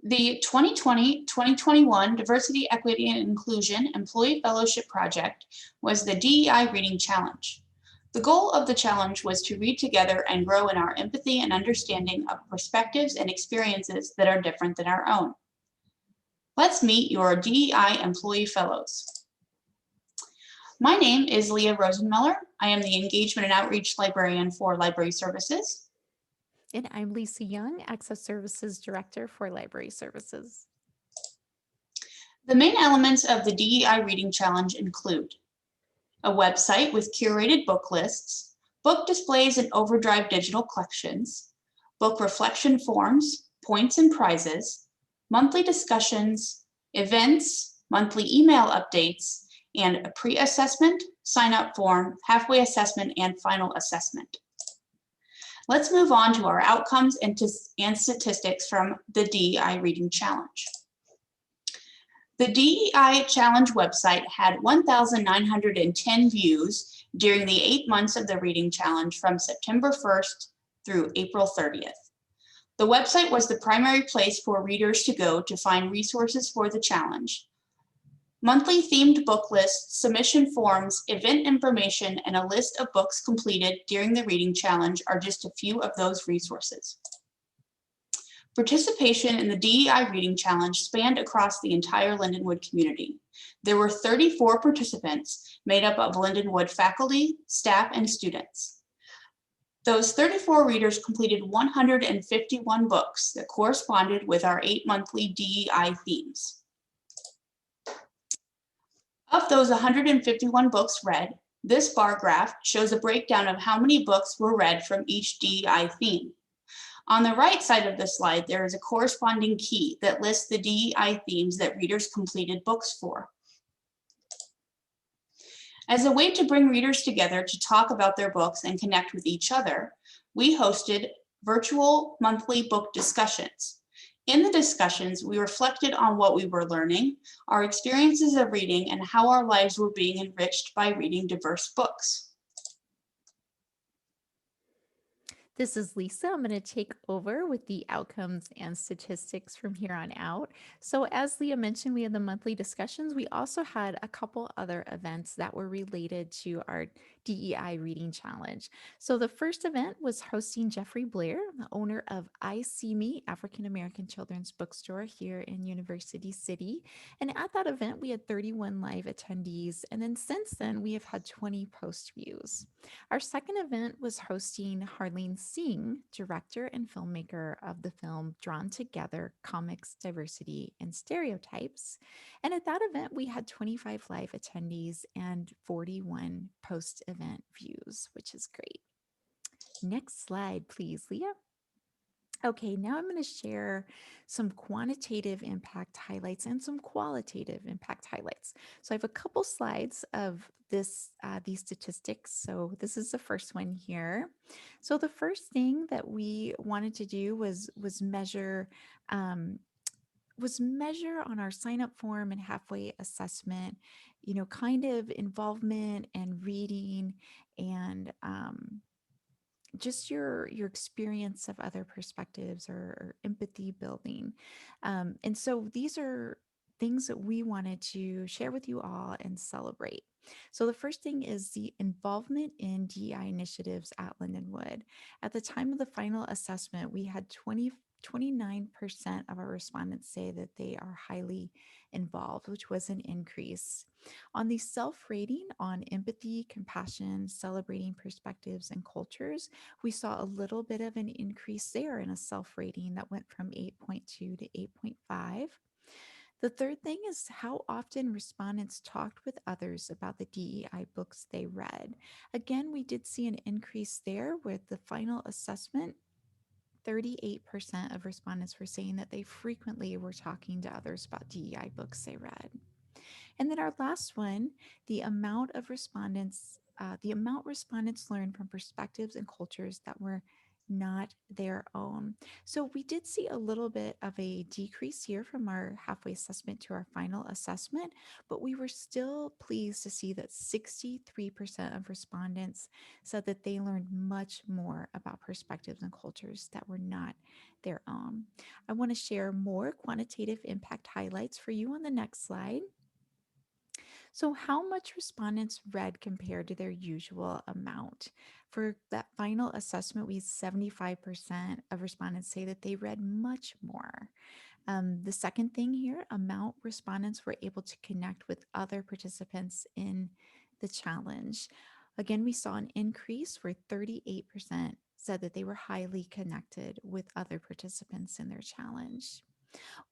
The 2020-2021 Diversity, Equity, and Inclusion Employee Fellowship Project was the DEI Reading Challenge. The goal of the challenge was to read together and grow in our empathy and understanding of perspectives and experiences that are different than our own. Let's meet your DEI Employee Fellows. My name is Leah Rosenmiller. I am the Engagement and Outreach Librarian for Library Services. And I'm Lisa Young, Access Services Director for Library Services. The main elements of the DEI Reading Challenge include a website with curated book lists, book displays and overdrive digital collections, book reflection forms, points and prizes, monthly discussions, events, monthly email updates, and a pre-assessment, sign-up form, halfway assessment, and final assessment. Let's move on to our outcomes and statistics from the DEI Reading Challenge. The DEI Challenge website had 1,910 views during the 8 months of the Reading Challenge from September 1st through April 30th. The website was the primary place for readers to go to find resources for the challenge. Monthly themed book lists, submission forms, event information, and a list of books completed during the Reading Challenge are just a few of those resources. Participation in the DEI Reading Challenge spanned across the entire Lindenwood community. There were 34 participants made up of Lindenwood faculty, staff, and students. Those 34 readers completed 151 books that corresponded with our 8 monthly DEI themes. Of those 151 books read, this bar graph shows a breakdown of how many books were read from each DEI theme. On the right side of the slide, there is a corresponding key that lists the DEI themes that readers completed books for. As a way to bring readers together to talk about their books and connect with each other, we hosted virtual monthly book discussions. In the discussions, we reflected on what we were learning, our experiences of reading, and how our lives were being enriched by reading diverse books. This is Lisa. I'm going to take over with the outcomes and statistics from here on out. So, as Leah mentioned, we had the monthly discussions. We also had a couple other events that were related to our DEI Reading Challenge. So, the first event was hosting Jeffrey Blair, the owner of I See Me African American Children's Bookstore here in University City. And at that event, we had 31 live attendees. And then since then, we have had 20 post views. Our second event was hosting Harleen Singh, director and filmmaker of the film Drawn Together Comics, Diversity, and Stereotypes. And at that event, we had 25 live attendees and 41 post event views, which is great. Next slide, please, Leah. Okay, now I'm going to share some quantitative impact highlights and some qualitative impact highlights. So I have a couple slides of these statistics. So this is the first one here. So the first thing that we wanted to do was measure on our sign up form and halfway assessment, kind of involvement and reading and just your experience of other perspectives or empathy building. And so these are things that we wanted to share with you all and celebrate. So the first thing is the involvement in DEI initiatives at Lindenwood. At the time of the final assessment, we had 29% of our respondents say that they are highly involved, which was an increase. On the self rating on empathy, compassion, celebrating perspectives, and cultures, we saw a little bit of an increase there in a self rating that went from 8.2 to 8.5. The third thing is how often respondents talked with others about the DEI books they read. Again, we did see an increase there with the final assessment. 38% of respondents were saying that they frequently were talking to others about DEI books they read. And then our last one, the amount respondents learned from perspectives and cultures that were not their own. So we did see a little bit of a decrease here from our halfway assessment to our final assessment, but we were still pleased to see that 63% of respondents said that they learned much more about perspectives and cultures that were not their own. I want to share more quantitative impact highlights for you on the next slide. So, how much respondents read compared to their usual amount? For that final assessment, we had 75% of respondents say that they read much more. The second thing here, amount respondents were able to connect with other participants in the challenge. Again, we saw an increase where 38% said that they were highly connected with other participants in their challenge.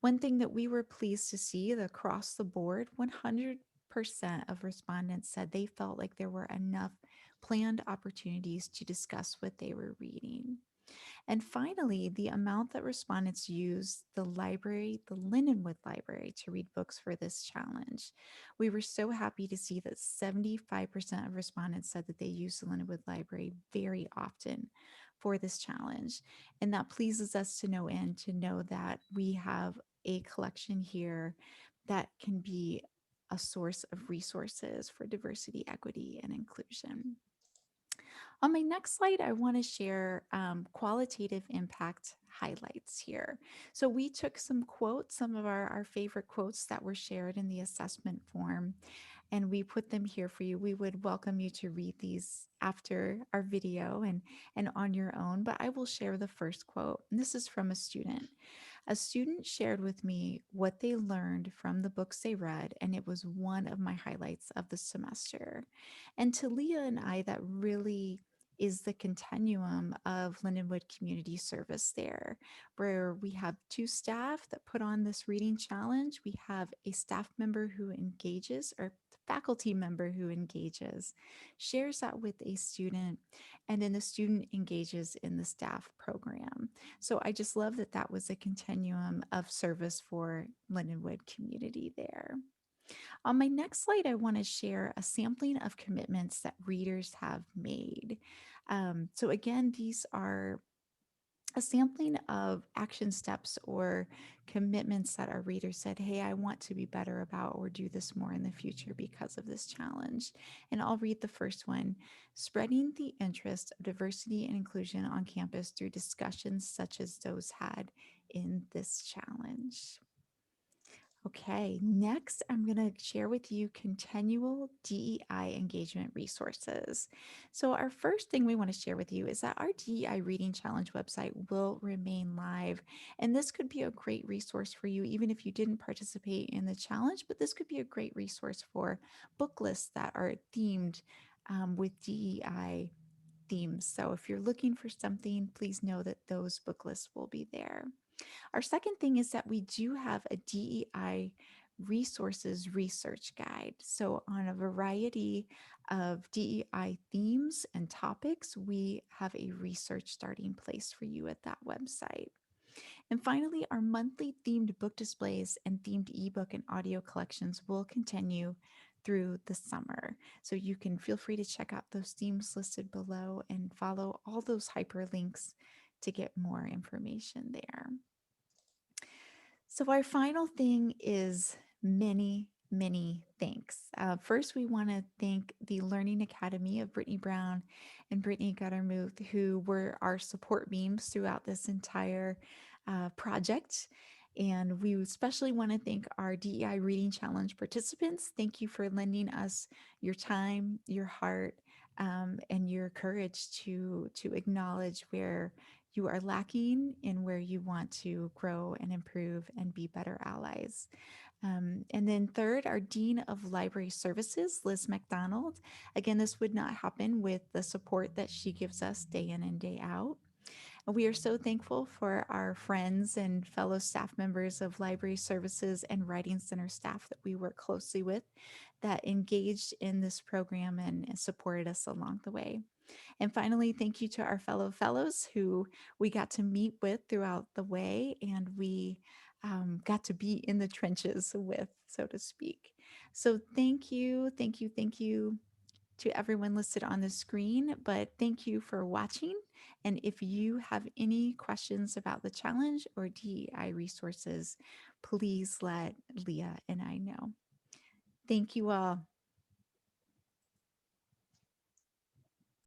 One thing that we were pleased to see that across the board, 100% of respondents said they felt like there were enough planned opportunities to discuss what they were reading. And finally, the amount that respondents used the library, the Lindenwood Library, to read books for this challenge. We were so happy to see that 75% of respondents said that they use the Lindenwood Library very often for this challenge. And that pleases us to no end to know that we have a collection here that can be a source of resources for diversity, equity, and inclusion. On my next slide, I want to share qualitative impact highlights here. So we took some quotes, some of our favorite quotes that were shared in the assessment form, and we put them here for you. We would welcome you to read these after our video and on your own, but I will share the first quote. And this is from a student. A student shared with me what they learned from the books they read, and it was one of my highlights of the semester. And to Leah and I, that really is the continuum of Lindenwood Community Service there, where we have two staff that put on this reading challenge. We have a staff member who engages, or faculty member who engages, shares that with a student, and then the student engages in the staff program. So I just love that that was a continuum of service for Lindenwood community there. On my next slide, I want to share a sampling of commitments that readers have made. So again, these are a sampling of action steps or commitments that our readers said, hey, I want to be better about or do this more in the future because of this challenge. And I'll read the first one: spreading the interest of diversity and inclusion on campus through discussions such as those had in this challenge. Okay, next I'm going to share with you continual DEI engagement resources. So, our first thing we want to share with you is that our DEI Reading Challenge website will remain live. And this could be a great resource for you, even if you didn't participate in the challenge, but this could be a great resource for book lists that are themed with DEI themes. So, if you're looking for something, please know that those book lists will be there. Our second thing is that we do have a DEI resources research guide. So, on a variety of DEI themes and topics, we have a research starting place for you at that website. And finally, our monthly themed book displays and themed ebook and audio collections will continue through the summer. So you can feel free to check out those themes listed below and follow all those hyperlinks to get more information there. So, our final thing is many thanks. First, we want to thank the Learning Academy of Brittany Brown and Brittany Guttermuth, who were our support beams throughout this entire project. And we especially want to thank our DEI Reading Challenge participants. Thank you for lending us your time, your heart, and your courage to acknowledge where you are lacking and where you want to grow and improve and be better allies. And then third, our Dean of Library Services, Liz McDonald. Again, this would not happen with the support that she gives us day in and day out. And we are so thankful for our friends and fellow staff members of Library Services and Writing Center staff that we work closely with that engaged in this program and supported us along the way. And finally, thank you to our fellow fellows who we got to meet with throughout the way and we got to be in the trenches with, so to speak. So thank you to everyone listed on the screen, but thank you for watching. And if you have any questions about the challenge or DEI resources, please let Leah and I know. Thank you all.